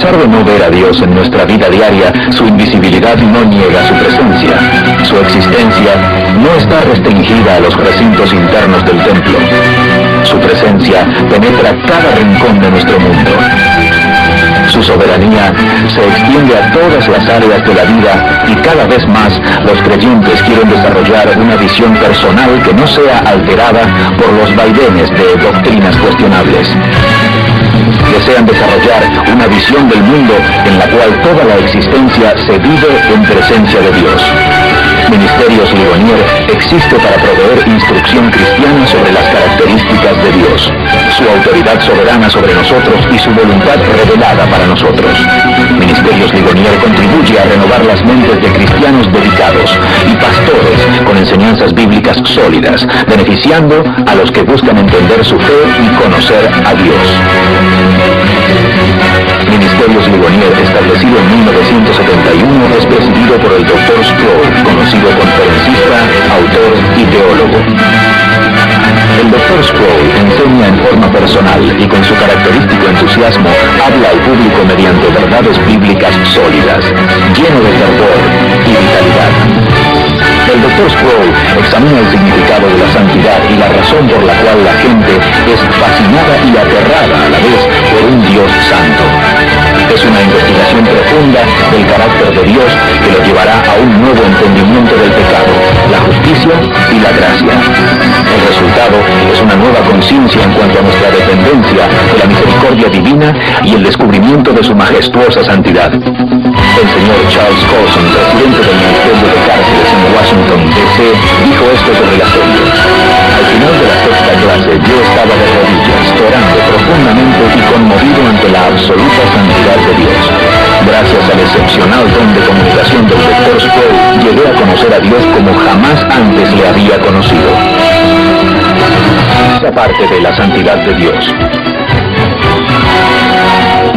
pesar de no ver a Dios en nuestra vida diaria, su invisibilidad no niega su presencia. Su existencia no está restringida a los recintos internos del templo. Su presencia penetra cada rincón de nuestro mundo. Su soberanía se extiende a todas las áreas de la vida y cada vez más los creyentes quieren desarrollar una visión personal que no sea alterada por los vaivenes de doctrinas cuestionables. Desean desarrollar una visión del mundo en la cual toda la existencia se vive en presencia de Dios. Ministerios Ligonier existe para proveer instrucción cristiana sobre las características de Dios, su autoridad soberana sobre nosotros y su voluntad revelada para nosotros. Ministerios Ligonier contribuye a renovar las mentes de cristianos dedicados y pastores con enseñanzas bíblicas sólidas, beneficiando a los que buscan entender su fe y conocer a Dios. Ministerios Ligonier, establecido en 1971, es presidido por el Dr. Sproul, conocido conferencista, autor y teólogo. El Dr. Sproul enseña en forma personal y con su característico entusiasmo habla al público mediante verdades bíblicas sólidas, lleno de fervor y vitalidad. El Dr. Sproul examina el significado de la santidad y la razón por la cual la gente es fascinada y aterrada a la vez por un Dios santo. Es una investigación profunda del carácter de Dios que lo llevará a un nuevo entendimiento del pecado, la justicia y la gracia. El resultado es una nueva conciencia en cuanto a nuestra dependencia de la misericordia divina y el descubrimiento de su majestuosa santidad. El señor Charles Colson, presidente del Ministerio de Cárceles en Washington, D.C., dijo esto sobre la serie. Al final de la sexta clase, yo estaba de rodillas, orando profundamente y conmovido ante la absoluta santidad de Dios. Gracias al excepcional don de comunicación del Dr. Sproul, llegué a conocer a Dios como jamás antes le había conocido. Esa parte de la santidad de Dios.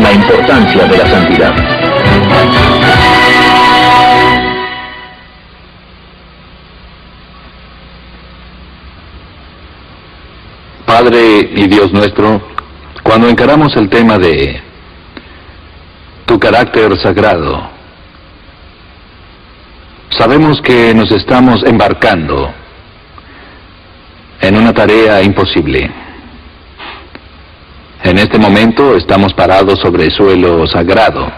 La importancia de la santidad. Padre y Dios nuestro, cuando encaramos el tema de tu carácter sagrado, sabemos que nos estamos embarcando en una tarea imposible. En este momento estamos parados sobre suelo sagrado,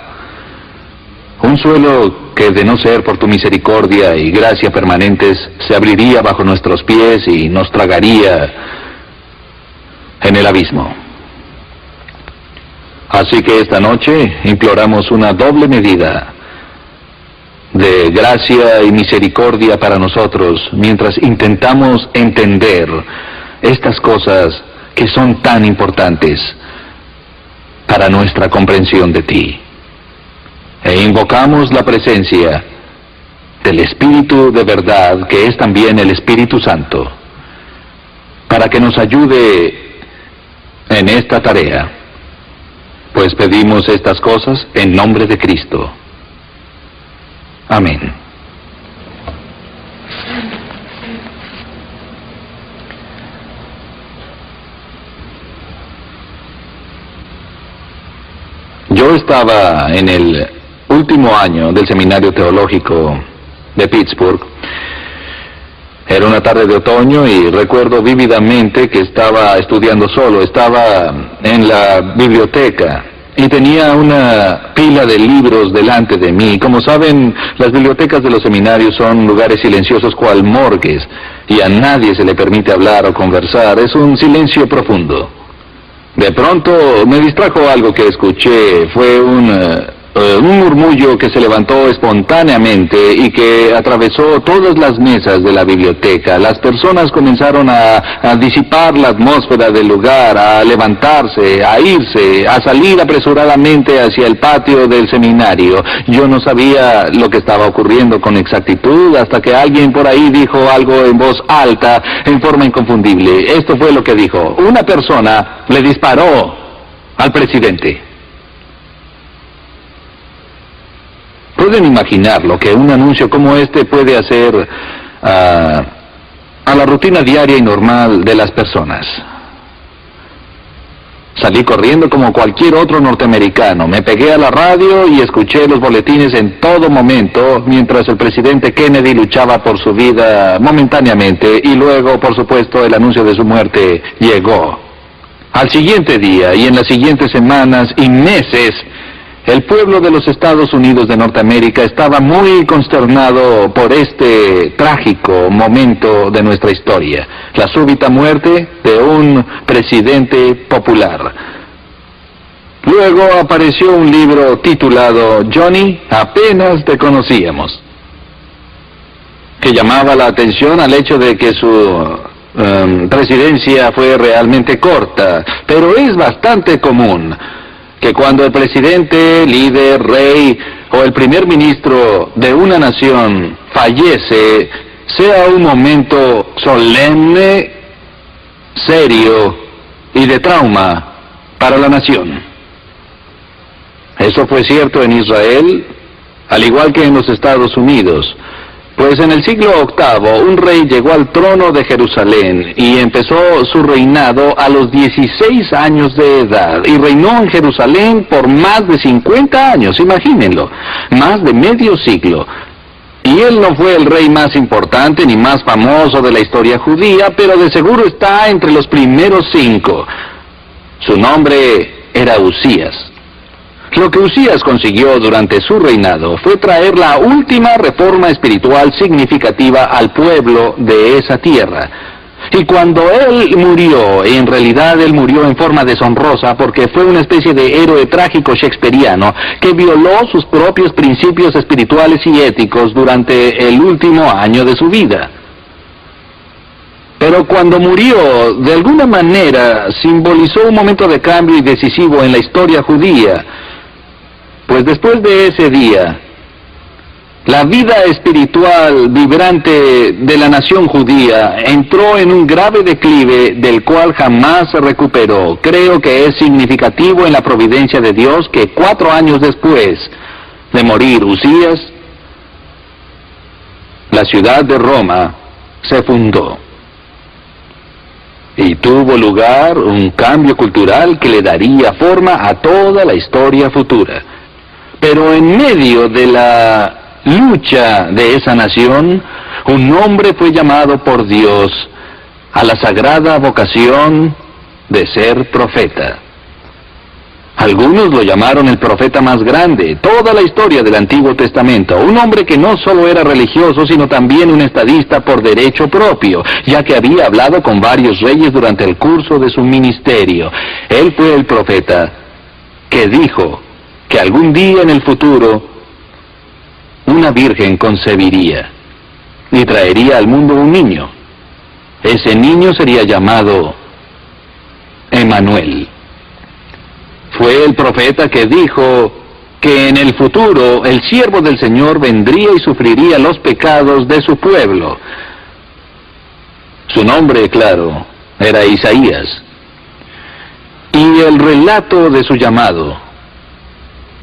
un suelo que, de no ser por tu misericordia y gracia permanentes, se abriría bajo nuestros pies y nos tragaría en el abismo. Así que esta noche imploramos una doble medida de gracia y misericordia para nosotros mientras intentamos entender estas cosas que son tan importantes para nuestra comprensión de ti. E invocamos la presencia del Espíritu de verdad, que es también el Espíritu Santo, para que nos ayude en esta tarea, pues pedimos estas cosas en nombre de Cristo. Amén. Yo estaba en el último año del Seminario Teológico de Pittsburgh. Era una tarde de otoño y recuerdo vívidamente que estaba estudiando solo. Estaba en la biblioteca y tenía una pila de libros delante de mí. Como saben, las bibliotecas de los seminarios son lugares silenciosos cual morgues, y a nadie se le permite hablar o conversar. Es un silencio profundo. De pronto me distrajo algo que escuché. Fue un murmullo que se levantó espontáneamente y que atravesó todas las mesas de la biblioteca. Las personas comenzaron a disipar la atmósfera del lugar, a levantarse, a irse, a salir apresuradamente hacia el patio del seminario. Yo no sabía lo que estaba ocurriendo con exactitud hasta que alguien por ahí dijo algo en voz alta, en forma inconfundible. Esto fue lo que dijo: una persona le disparó al presidente. ¿Pueden imaginar lo que un anuncio como este puede hacer a la rutina diaria y normal de las personas? Salí corriendo como cualquier otro norteamericano. Me pegué a la radio y escuché los boletines en todo momento, mientras el presidente Kennedy luchaba por su vida momentáneamente, y luego, por supuesto, el anuncio de su muerte llegó. Al siguiente día y en las siguientes semanas y meses, el pueblo de los Estados Unidos de Norteamérica estaba muy consternado por este trágico momento de nuestra historia, la súbita muerte de un presidente popular. Luego apareció un libro titulado Johnny, apenas te conocíamos, que llamaba la atención al hecho de que su presidencia fue realmente corta, pero es bastante común que cuando el presidente, líder, rey o el primer ministro de una nación fallece, sea un momento solemne, serio y de trauma para la nación. Eso fue cierto en Israel, al igual que en los Estados Unidos. Pues en el siglo VIII un rey llegó al trono de Jerusalén y empezó su reinado a los 16 años de edad y reinó en Jerusalén por más de 50 años, imagínenlo, más de medio siglo. Y él no fue el rey más importante ni más famoso de la historia judía, pero de seguro está entre los primeros 5. Su nombre era Usías. Lo que Usías consiguió durante su reinado fue traer la última reforma espiritual significativa al pueblo de esa tierra. Y cuando él murió, en realidad él murió en forma deshonrosa porque fue una especie de héroe trágico shakespeariano que violó sus propios principios espirituales y éticos durante el último año de su vida. Pero cuando murió, de alguna manera simbolizó un momento de cambio y decisivo en la historia judía. Pues después de ese día, la vida espiritual vibrante de la nación judía entró en un grave declive del cual jamás se recuperó. Creo que es significativo en la providencia de Dios que 4 años después de morir Usías, la ciudad de Roma se fundó. Y tuvo lugar un cambio cultural que le daría forma a toda la historia futura. Pero en medio de la lucha de esa nación, un hombre fue llamado por Dios a la sagrada vocación de ser profeta. Algunos lo llamaron el profeta más grande, toda la historia del Antiguo Testamento, un hombre que no solo era religioso, sino también un estadista por derecho propio, ya que había hablado con varios reyes durante el curso de su ministerio. Él fue el profeta que dijo que algún día en el futuro una virgen concebiría y traería al mundo un niño. Ese niño sería llamado Emmanuel. Fue el profeta que dijo que en el futuro el siervo del Señor vendría y sufriría los pecados de su pueblo. Su nombre, claro, era Isaías. Y el relato de su llamado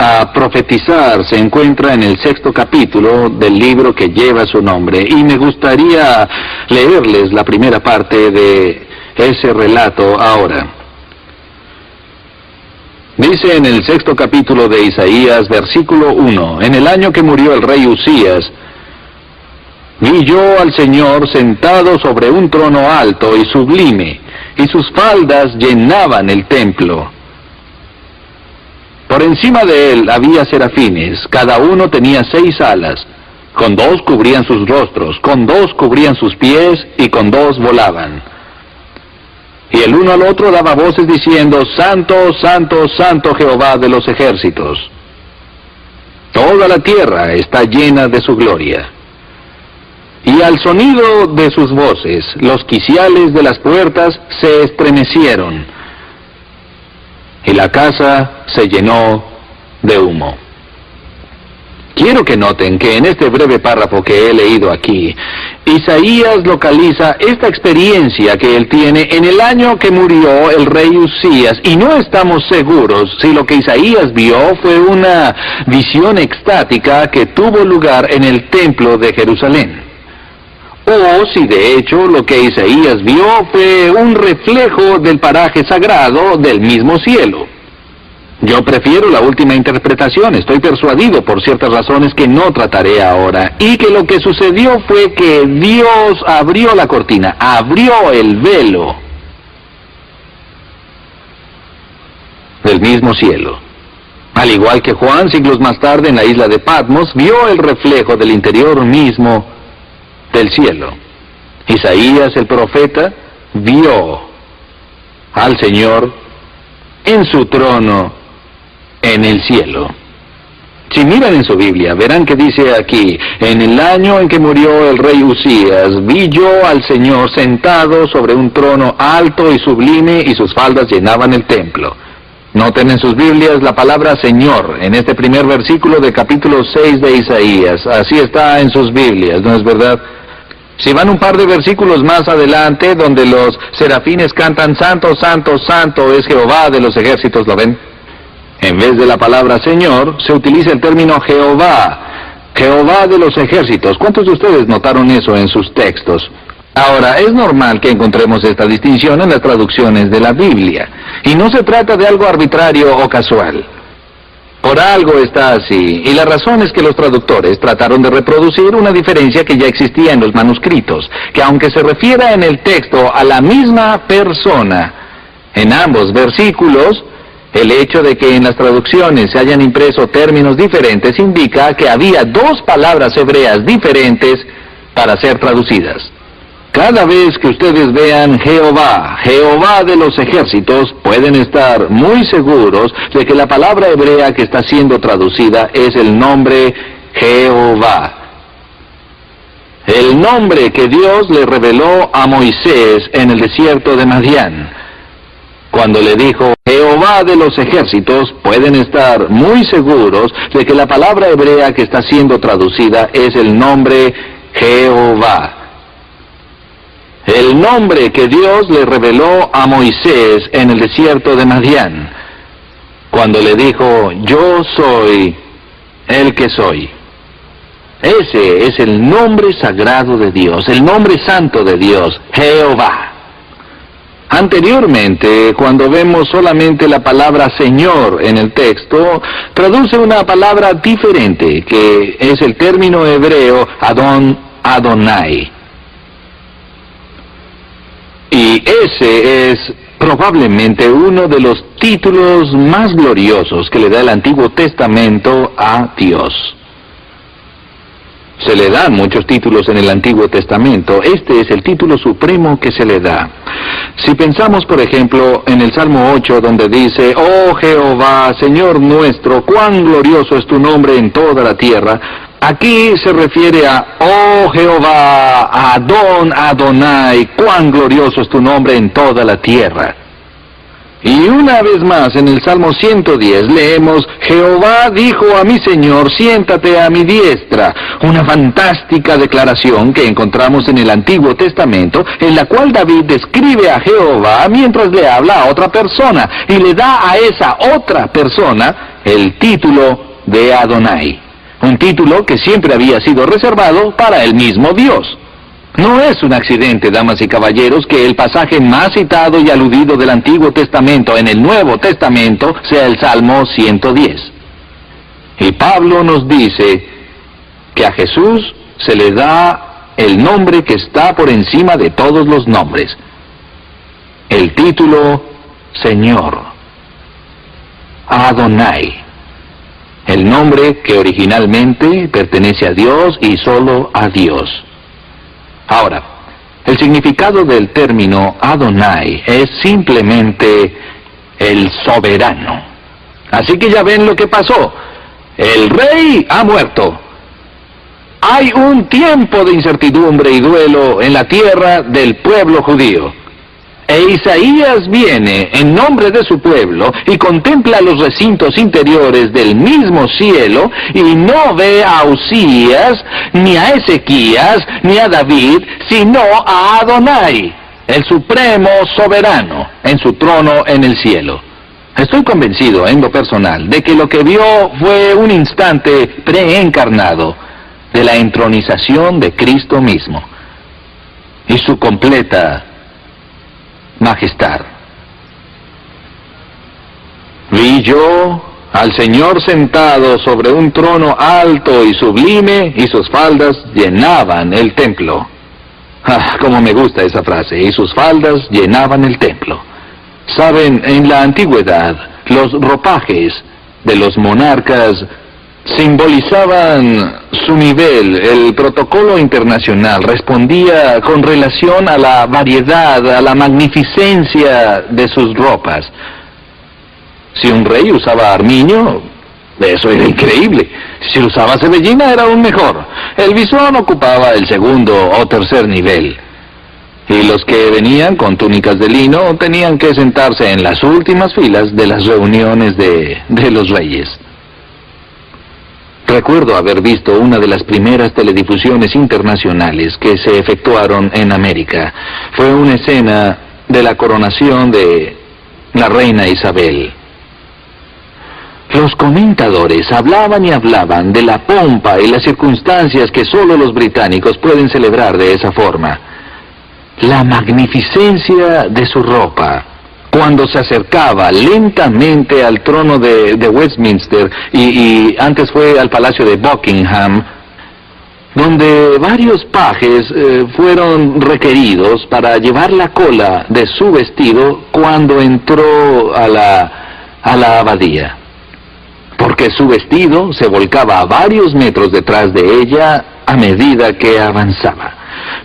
a profetizar se encuentra en el 6º capítulo del libro que lleva su nombre, y me gustaría leerles la primera parte de ese relato ahora. Dice en el 6º capítulo de Isaías, versículo 1, en el año que murió el rey Usías, vi yo al Señor sentado sobre un trono alto y sublime, y sus faldas llenaban el templo. Por encima de él había serafines, cada uno tenía 6 alas, con 2 cubrían sus rostros, con 2 cubrían sus pies, y con 2 volaban. Y el uno al otro daba voces diciendo, Santo, Santo, Santo Jehová de los ejércitos. Toda la tierra está llena de su gloria. Y al sonido de sus voces, los quiciales de las puertas se estremecieron, y la casa se llenó de humo. Quiero que noten que en este breve párrafo que he leído aquí, Isaías localiza esta experiencia que él tiene en el año que murió el rey Usías, y no estamos seguros si lo que Isaías vio fue una visión extática que tuvo lugar en el templo de Jerusalén, o si de hecho lo que Isaías vio fue un reflejo del paraje sagrado del mismo cielo. Yo prefiero la última interpretación, estoy persuadido por ciertas razones que no trataré ahora, y que lo que sucedió fue que Dios abrió la cortina, abrió el velo del mismo cielo. Al igual que Juan, siglos más tarde en la isla de Patmos, vio el reflejo del interior mismo del cielo. Isaías el profeta vio al Señor en su trono en el cielo. Si miran en su Biblia, verán que dice aquí: en el año en que murió el rey Usías, vi yo al Señor sentado sobre un trono alto y sublime, y sus faldas llenaban el templo. Noten en sus Biblias la palabra Señor, en este primer versículo del capítulo 6 de Isaías. Así está en sus Biblias, ¿no es verdad? Si van un par de versículos más adelante, donde los serafines cantan Santo, Santo, Santo es Jehová de los ejércitos, ¿lo ven? En vez de la palabra Señor, se utiliza el término Jehová, Jehová de los ejércitos. ¿Cuántos de ustedes notaron eso en sus textos? Ahora, es normal que encontremos esta distinción en las traducciones de la Biblia, y no se trata de algo arbitrario o casual. Por algo está así, y la razón es que los traductores trataron de reproducir una diferencia que ya existía en los manuscritos, que aunque se refiera en el texto a la misma persona, en ambos versículos, el hecho de que en las traducciones se hayan impreso términos diferentes indica que había dos palabras hebreas diferentes para ser traducidas. Cada vez que ustedes vean Jehová, Jehová de los ejércitos, pueden estar muy seguros de que la palabra hebrea que está siendo traducida es el nombre Jehová. El nombre que Dios le reveló a Moisés en el desierto de Madián. Cuando le dijo Jehová de los ejércitos, pueden estar muy seguros de que la palabra hebrea que está siendo traducida es el nombre Jehová. El nombre que Dios le reveló a Moisés en el desierto de Madián, cuando le dijo, yo soy el que soy. Ese es el nombre sagrado de Dios, el nombre santo de Dios, Jehová. Anteriormente, cuando vemos solamente la palabra Señor en el texto, traduce una palabra diferente, que es el término hebreo Adon, Adonai. Y ese es probablemente uno de los títulos más gloriosos que le da el Antiguo Testamento a Dios. Se le dan muchos títulos en el Antiguo Testamento. Este es el título supremo que se le da. Si pensamos, por ejemplo, en el Salmo 8, donde dice, oh Jehová, Señor nuestro, cuán glorioso es tu nombre en toda la tierra. Aquí se refiere a, oh Jehová, Adon, Adonai, cuán glorioso es tu nombre en toda la tierra. Y una vez más en el Salmo 110 leemos, Jehová dijo a mi Señor, siéntate a mi diestra. Una fantástica declaración que encontramos en el Antiguo Testamento, en la cual David describe a Jehová mientras le habla a otra persona, y le da a esa otra persona el título de Adonai. Un título que siempre había sido reservado para el mismo Dios. No es un accidente, damas y caballeros, que el pasaje más citado y aludido del Antiguo Testamento en el Nuevo Testamento sea el Salmo 110. Y Pablo nos dice que a Jesús se le da el nombre que está por encima de todos los nombres. El título Señor. Adonai. El nombre que originalmente pertenece a Dios y solo a Dios. Ahora, el significado del término Adonai es simplemente el soberano. Así que ya ven lo que pasó. El rey ha muerto. Hay un tiempo de incertidumbre y duelo en la tierra del pueblo judío. E Isaías viene en nombre de su pueblo y contempla los recintos interiores del mismo cielo y no ve a Usías, ni a Ezequías, ni a David, sino a Adonai, el supremo soberano, en su trono en el cielo. Estoy convencido, en lo personal, de que lo que vio fue un instante preencarnado de la entronización de Cristo mismo. y su completa majestad. Vi yo al Señor sentado sobre un trono alto y sublime, y sus faldas llenaban el templo. Ah, cómo me gusta esa frase, y sus faldas llenaban el templo. Saben, en la antigüedad, los ropajes de los monarcas simbolizaban su nivel. El protocolo internacional respondía con relación a la variedad, a la magnificencia de sus ropas. Si un rey usaba armiño, eso era increíble. Si usaba cebellina, era aún mejor. El visón ocupaba el segundo o tercer nivel. Y los que venían con túnicas de lino tenían que sentarse en las últimas filas de las reuniones de los reyes. Recuerdo haber visto una de las primeras teledifusiones internacionales que se efectuaron en América. Fue una escena de la coronación de la reina Isabel. Los comentadores hablaban y hablaban de la pompa y las circunstancias que solo los británicos pueden celebrar de esa forma. La magnificencia de su ropa, cuando se acercaba lentamente al trono de Westminster y antes fue al Palacio de Buckingham, donde varios pajes fueron requeridos para llevar la cola de su vestido cuando entró a la abadía, porque su vestido se volcaba a varios metros detrás de ella a medida que avanzaba.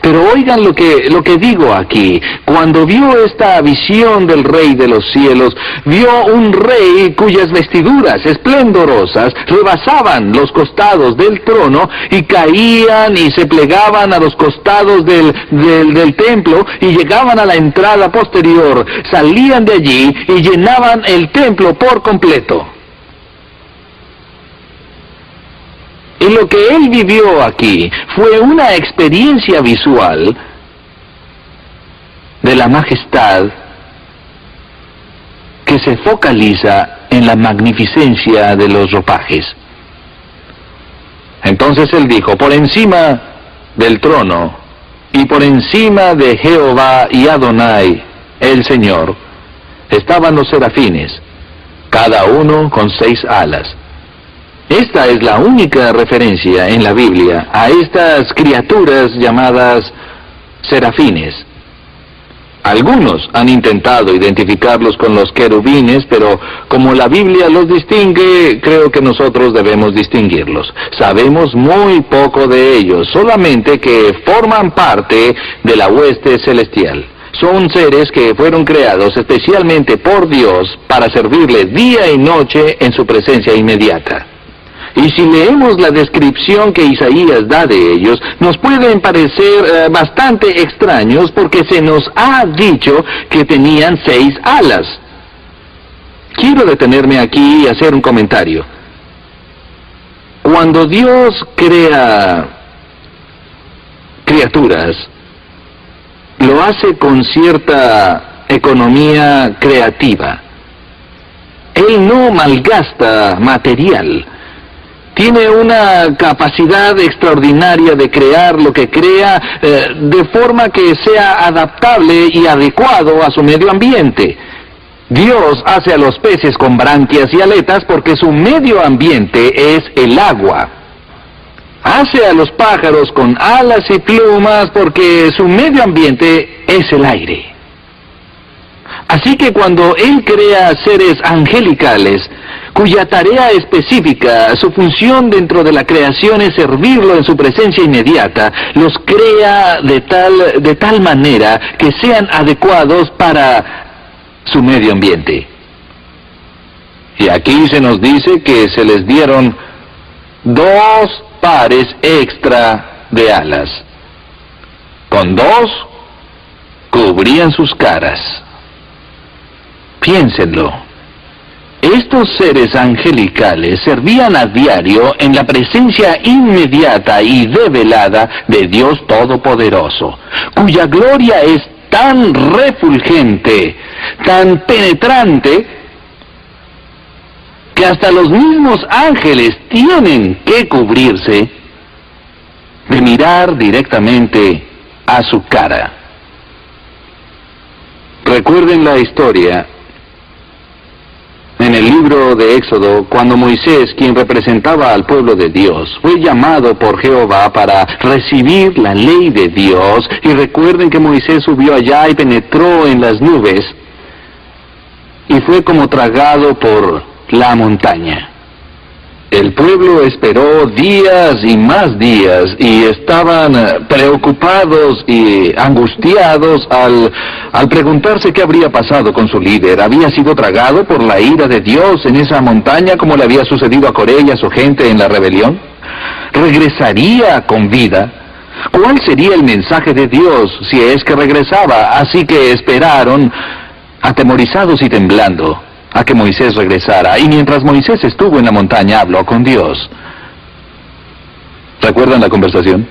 Pero oigan lo que digo aquí. Cuando vio esta visión del Rey de los cielos, vio un rey cuyas vestiduras esplendorosas rebasaban los costados del trono y caían y se plegaban a los costados del templo y llegaban a la entrada posterior, salían de allí y llenaban el templo por completo. Y lo que él vivió aquí fue una experiencia visual de la majestad que se focaliza en la magnificencia de los ropajes. Entonces él dijo, por encima del trono y por encima de Jehová y Adonai, el Señor, estaban los serafines, cada uno con 6 alas. Esta es la única referencia en la Biblia a estas criaturas llamadas serafines. Algunos han intentado identificarlos con los querubines, pero como la Biblia los distingue, creo que nosotros debemos distinguirlos. Sabemos muy poco de ellos, solamente que forman parte de la hueste celestial. Son seres que fueron creados especialmente por Dios para servirle día y noche en su presencia inmediata. Y si leemos la descripción que Isaías da de ellos, nos pueden parecer bastante extraños porque se nos ha dicho que tenían 6 alas. Quiero detenerme aquí y hacer un comentario. Cuando Dios crea criaturas, lo hace con cierta economía creativa. Él no malgasta material. Tiene una capacidad extraordinaria de crear lo que crea de forma que sea adaptable y adecuado a su medio ambiente. Dios hace a los peces con branquias y aletas porque su medio ambiente es el agua. Hace a los pájaros con alas y plumas porque su medio ambiente es el aire. Así que cuando Él crea seres angelicales, cuya tarea específica, su función dentro de la creación es servirlo en su presencia inmediata, los crea de tal manera que sean adecuados para su medio ambiente. Y aquí se nos dice que se les dieron 2 pares extra de alas. Con 2 cubrían sus caras. Piénsenlo. Estos seres angelicales servían a diario en la presencia inmediata y develada de Dios Todopoderoso, cuya gloria es tan refulgente, tan penetrante, que hasta los mismos ángeles tienen que cubrirse de mirar directamente a su cara. Recuerden la historia en el libro de Éxodo, cuando Moisés, quien representaba al pueblo de Dios, fue llamado por Jehová para recibir la ley de Dios. Y recuerden que Moisés subió allá y penetró en las nubes y fue como tragado por la montaña. El pueblo esperó días y más días y estaban preocupados y angustiados al preguntarse qué habría pasado con su líder. ¿Había sido tragado por la ira de Dios en esa montaña como le había sucedido a Coré y a su gente en la rebelión? ¿Regresaría con vida? ¿Cuál sería el mensaje de Dios si es que regresaba? Así que esperaron, atemorizados y temblando, a que Moisés regresara. Y mientras Moisés estuvo en la montaña, habló con Dios. ¿Recuerdan la conversación?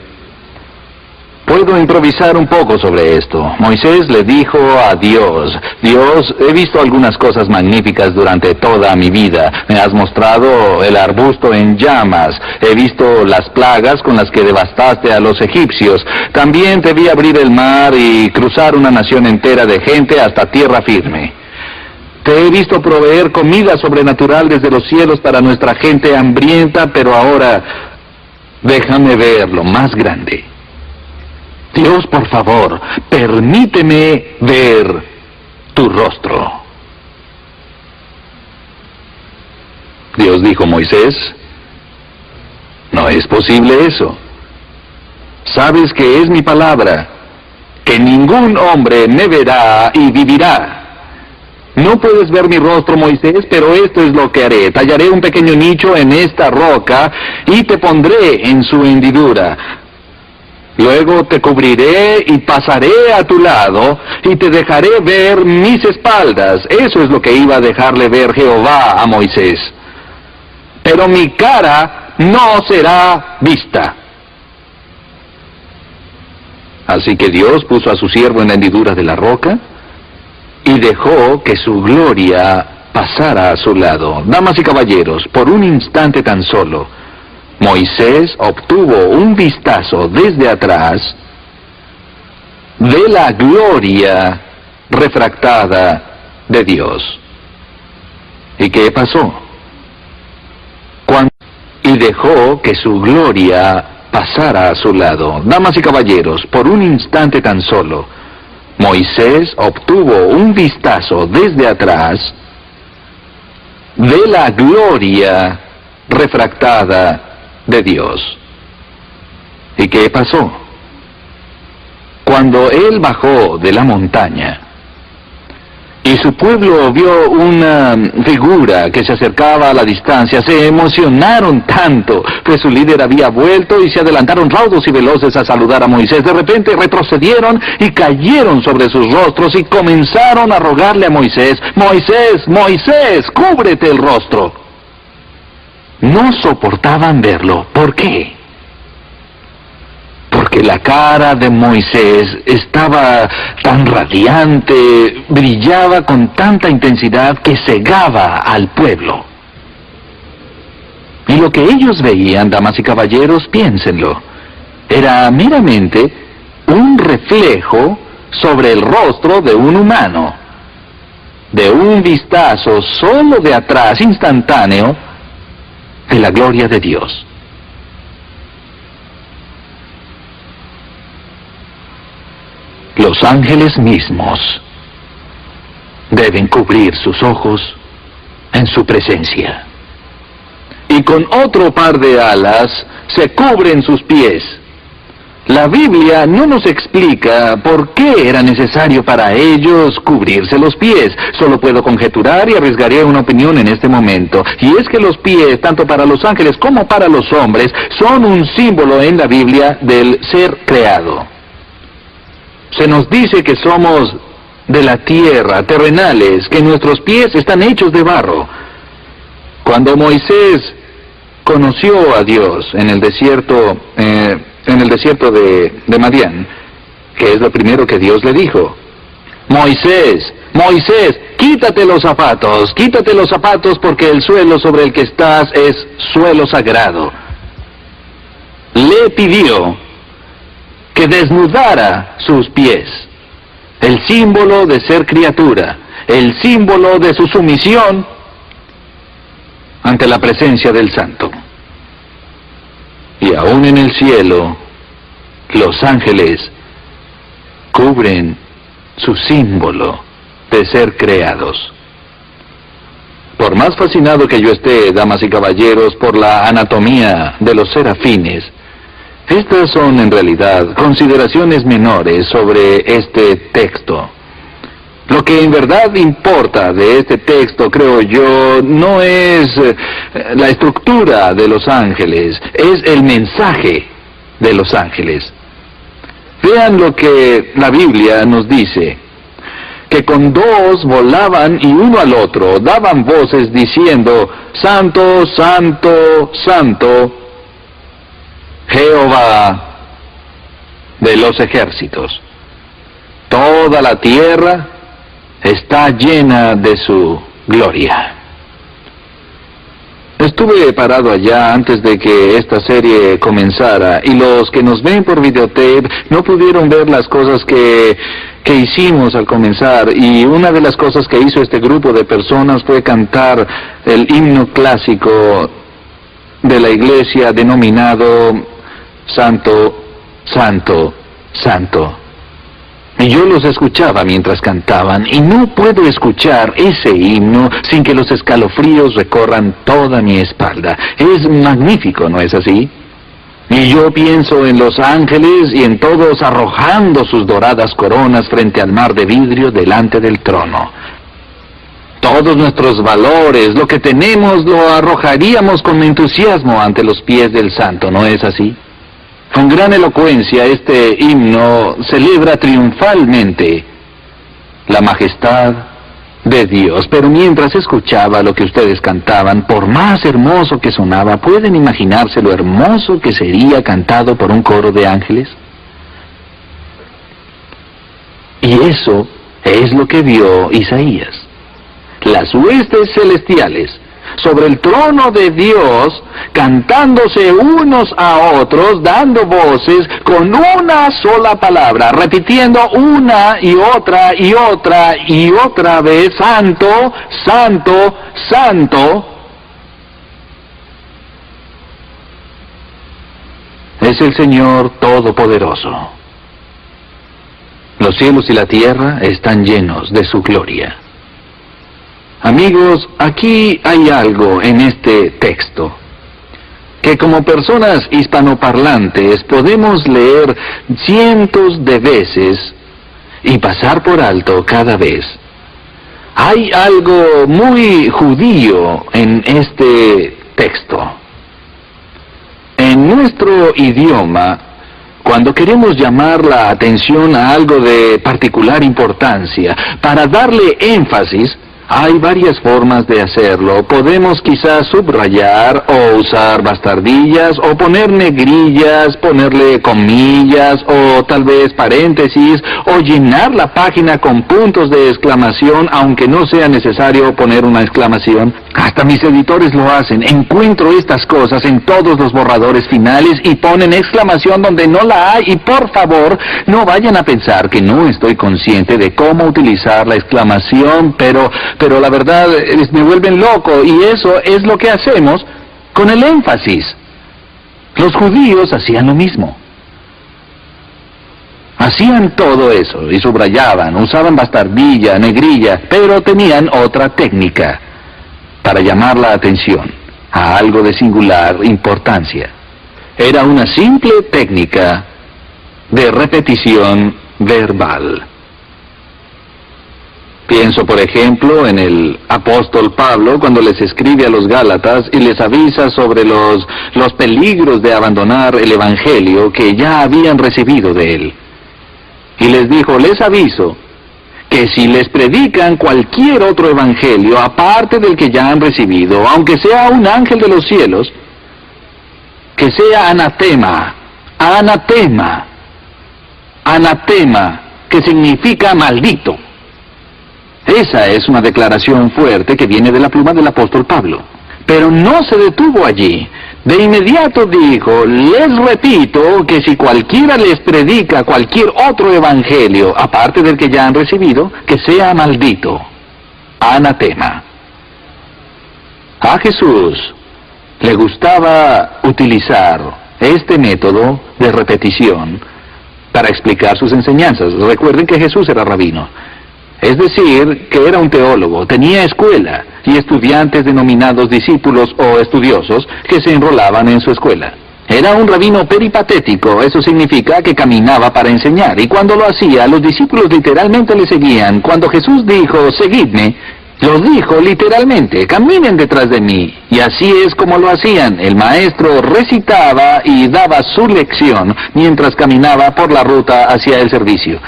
Puedo improvisar un poco sobre esto. Moisés le dijo a Dios: Dios, he visto algunas cosas magníficas durante toda mi vida. Me has mostrado el arbusto en llamas. He visto las plagas con las que devastaste a los egipcios. También te vi abrir el mar y cruzar una nación entera de gente hasta tierra firme. Te he visto proveer comida sobrenatural desde los cielos para nuestra gente hambrienta, pero ahora déjame ver lo más grande. Dios, por favor, permíteme ver tu rostro. Dios dijo: Moisés, no es posible eso. Sabes que es mi palabra, que ningún hombre me verá y vivirá. No puedes ver mi rostro, Moisés, pero esto es lo que haré. Tallaré un pequeño nicho en esta roca y te pondré en su hendidura. Luego te cubriré y pasaré a tu lado y te dejaré ver mis espaldas. Eso es lo que iba a dejarle ver Jehová a Moisés. Pero mi cara no será vista. Así que Dios puso a su siervo en la hendidura de la roca y dejó que su gloria pasara a su lado. Damas y caballeros, por un instante tan solo, Moisés obtuvo un vistazo desde atrás de la gloria refractada de Dios. ¿Y qué pasó? Y dejó que su gloria pasara a su lado. Damas y caballeros, por un instante tan solo, Moisés obtuvo un vistazo desde atrás de la gloria refractada de Dios. ¿Y qué pasó? Cuando él bajó de la montaña y su pueblo vio una figura que se acercaba a la distancia, se emocionaron tanto, pues su líder había vuelto y se adelantaron raudos y veloces a saludar a Moisés. De repente retrocedieron y cayeron sobre sus rostros y comenzaron a rogarle a Moisés: Moisés, Moisés, cúbrete el rostro. No soportaban verlo. ¿Por qué? Porque la cara de Moisés estaba tan radiante, brillaba con tanta intensidad que cegaba al pueblo. Y lo que ellos veían, damas y caballeros, piénsenlo, era meramente un reflejo sobre el rostro de un humano, de un vistazo solo de atrás, instantáneo, de la gloria de Dios. Los ángeles mismos deben cubrir sus ojos en su presencia. Y con otro par de alas se cubren sus pies. La Biblia no nos explica por qué era necesario para ellos cubrirse los pies. Solo puedo conjeturar y arriesgaré una opinión en este momento. Y es que los pies, tanto para los ángeles como para los hombres, son un símbolo en la Biblia del ser creado. Se nos dice que somos de la tierra, terrenales, que nuestros pies están hechos de barro. Cuando Moisés conoció a Dios en el desierto de Madián, que es lo primero que Dios le dijo: Moisés, Moisés, quítate los zapatos porque el suelo sobre el que estás es suelo sagrado. Le pidió que desnudara sus pies. El símbolo de ser criatura, el símbolo de su sumisión ante la presencia del Santo. Y aún en el cielo, los ángeles cubren su símbolo de ser creados. Por más fascinado que yo esté, damas y caballeros, por la anatomía de los serafines, estas son en realidad consideraciones menores sobre este texto. Lo que en verdad importa de este texto, creo yo, no es la estructura de los ángeles, es el mensaje de los ángeles. Vean lo que la Biblia nos dice, que con dos volaban y uno al otro daban voces diciendo, Santo, Santo, Santo, Jehová de los ejércitos. Toda la tierra está llena de su gloria. Estuve parado allá antes de que esta serie comenzara, y los que nos ven por videotape no pudieron ver las cosas que hicimos al comenzar, y una de las cosas que hizo este grupo de personas fue cantar el himno clásico de la iglesia denominado Santo, Santo, Santo. Y yo los escuchaba mientras cantaban, y no puedo escuchar ese himno sin que los escalofríos recorran toda mi espalda. Es magnífico, ¿no es así? Y yo pienso en los ángeles y en todos arrojando sus doradas coronas frente al mar de vidrio delante del trono. Todos nuestros valores, lo que tenemos, lo arrojaríamos con entusiasmo ante los pies del Santo, ¿no es así? Con gran elocuencia este himno celebra triunfalmente la majestad de Dios. Pero mientras escuchaba lo que ustedes cantaban, por más hermoso que sonaba, ¿pueden imaginarse lo hermoso que sería cantado por un coro de ángeles? Y eso es lo que vio Isaías. Las huestes celestiales sobre el trono de Dios, cantándose unos a otros, dando voces con una sola palabra, repitiendo una y otra y otra y otra vez, Santo, Santo, Santo. Es el Señor Todopoderoso. Los cielos y la tierra están llenos de su gloria. Amigos, aquí hay algo en este texto que como personas hispanoparlantes podemos leer cientos de veces y pasar por alto cada vez. Hay algo muy judío en este texto. En nuestro idioma, cuando queremos llamar la atención a algo de particular importancia, para darle énfasis, hay varias formas de hacerlo. Podemos quizás subrayar o usar bastardillas o poner negrillas, ponerle comillas o tal vez paréntesis o llenar la página con puntos de exclamación, aunque no sea necesario poner una exclamación. Hasta mis editores lo hacen. Encuentro estas cosas en todos los borradores finales y ponen exclamación donde no la hay, y por favor no vayan a pensar que no estoy consciente de cómo utilizar la exclamación, pero la verdad me vuelven loco, y eso es lo que hacemos con el énfasis. Los judíos hacían lo mismo. Hacían todo eso y subrayaban, usaban bastardilla, negrilla, pero tenían otra técnica para llamar la atención a algo de singular importancia. Era una simple técnica de repetición verbal. Pienso, por ejemplo, en el apóstol Pablo cuando les escribe a los Gálatas y les avisa sobre los peligros de abandonar el evangelio que ya habían recibido de él. Y les dijo, les aviso que si les predican cualquier otro evangelio aparte del que ya han recibido, aunque sea un ángel de los cielos, que sea anatema, anatema, anatema, que significa maldito. Esa es una declaración fuerte que viene de la pluma del apóstol Pablo. Pero no se detuvo allí. De inmediato dijo: les repito que si cualquiera les predica cualquier otro evangelio, aparte del que ya han recibido, que sea maldito. Anatema. A Jesús le gustaba utilizar este método de repetición para explicar sus enseñanzas. Recuerden que Jesús era rabino. Es decir, que era un teólogo, tenía escuela y estudiantes denominados discípulos o estudiosos que se enrolaban en su escuela. Era un rabino peripatético, eso significa que caminaba para enseñar, y cuando lo hacía, los discípulos literalmente le seguían. Cuando Jesús dijo: seguidme, lo dijo literalmente: caminen detrás de mí. Y así es como lo hacían. El maestro recitaba y daba su lección mientras caminaba por la ruta hacia el servicio.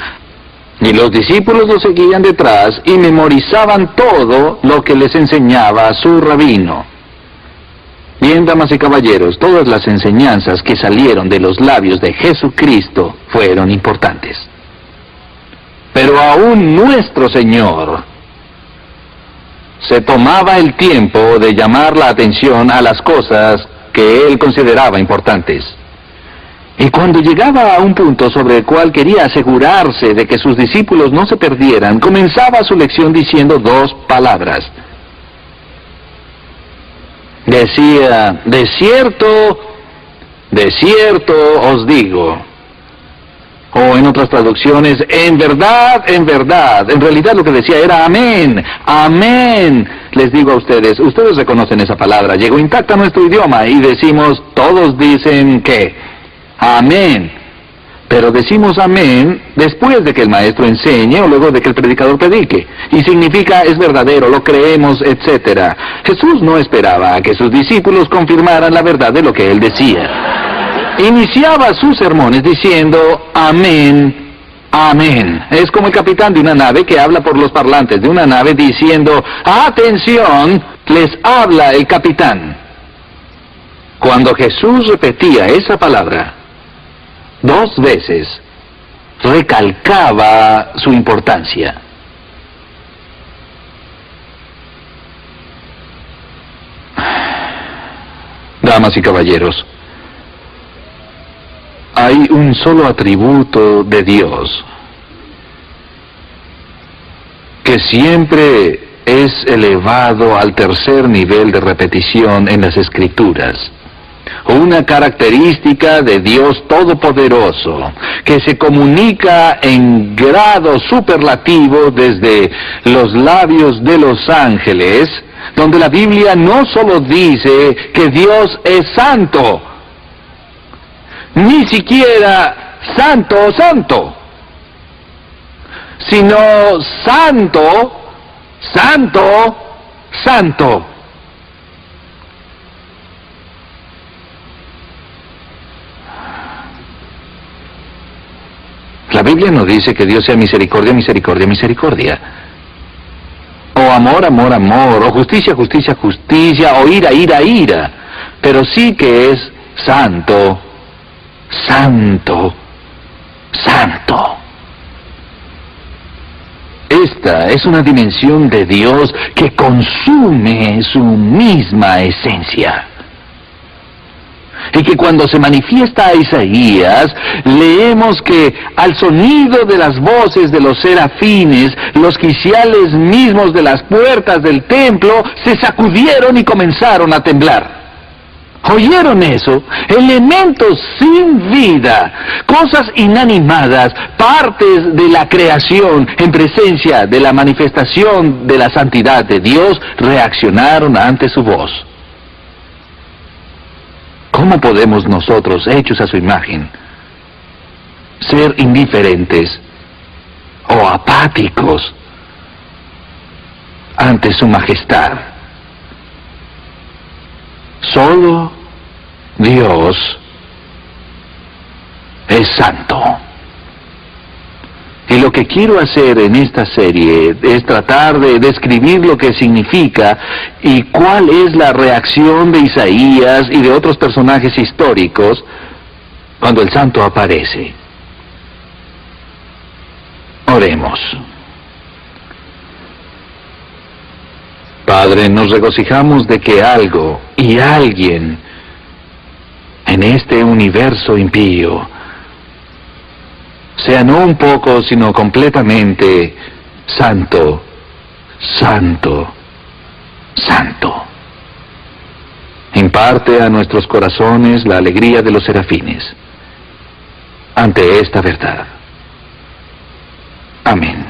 Y los discípulos lo seguían detrás y memorizaban todo lo que les enseñaba su rabino. Bien, damas y caballeros, todas las enseñanzas que salieron de los labios de Jesucristo fueron importantes. Pero aún nuestro Señor se tomaba el tiempo de llamar la atención a las cosas que Él consideraba importantes. Y cuando llegaba a un punto sobre el cual quería asegurarse de que sus discípulos no se perdieran, comenzaba su lección diciendo 2 palabras. Decía: de cierto os digo. O en otras traducciones: en verdad, en verdad. En realidad lo que decía era: amén, amén. Les digo a ustedes reconocen esa palabra, llegó intacta a nuestro idioma y decimos, todos dicen ¿qué? Amén. Pero decimos amén después de que el maestro enseñe o luego de que el predicador predique. Y significa es verdadero, lo creemos, etc. Jesús no esperaba a que sus discípulos confirmaran la verdad de lo que él decía. Iniciaba sus sermones diciendo amén, amén. Es como el capitán de una nave que habla por los parlantes de una nave diciendo: atención, les habla el capitán. Cuando Jesús repetía esa palabra 2 veces, recalcaba su importancia. Damas y caballeros, hay un solo atributo de Dios que siempre es elevado al tercer nivel de repetición en las Escrituras. Una característica de Dios Todopoderoso, que se comunica en grado superlativo desde los labios de los ángeles, donde la Biblia no solo dice que Dios es santo, ni siquiera santo, santo, sino santo, santo, santo. La Biblia no dice que Dios sea misericordia, misericordia, misericordia. O amor, amor, amor. O justicia, justicia, justicia. O ira, ira, ira. Pero sí que es santo, santo, santo. Esta es una dimensión de Dios que consume su misma esencia. Y que cuando se manifiesta a Isaías, leemos que al sonido de las voces de los serafines, los quiciales mismos de las puertas del templo se sacudieron y comenzaron a temblar. ¿Oyeron eso? Elementos sin vida, cosas inanimadas, partes de la creación en presencia de la manifestación de la santidad de Dios, reaccionaron ante su voz. ¿Cómo podemos nosotros, hechos a su imagen, ser indiferentes o apáticos ante su majestad? Solo Dios es santo. Y lo que quiero hacer en esta serie es tratar de describir lo que significa y cuál es la reacción de Isaías y de otros personajes históricos cuando el santo aparece. Oremos. Padre, nos regocijamos de que algo y alguien en este universo impío sea no un poco, sino completamente santo, santo, santo. Imparte a nuestros corazones la alegría de los serafines ante esta verdad. Amén.